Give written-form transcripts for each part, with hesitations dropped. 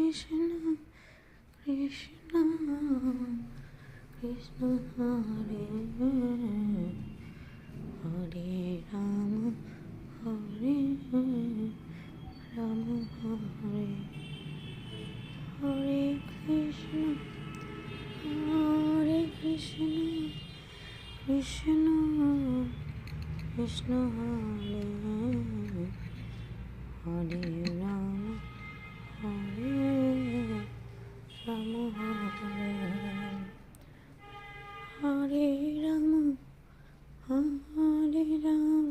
কৃষ্ণ কৃষ্ণ কৃষ্ণ হরে হরে রাম হরে রাম হরে হরে কৃষ্ণ কৃষ্ণ কৃষ্ণ হরে হরে রাম হরে রাম হরে হরে রাম হরে রাম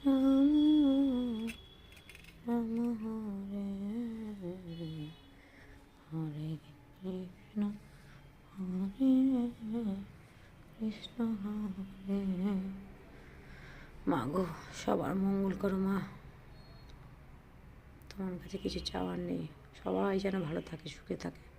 রাম রাম হরে হরে কৃষ্ণ হরে কৃষ্ণ হরে। মা গো, সবার মঙ্গল করো মা, তোমার কাছে কিছু চাওয়ার নেই, সবাই যেন ভালো থাকে, সুখে থাকে।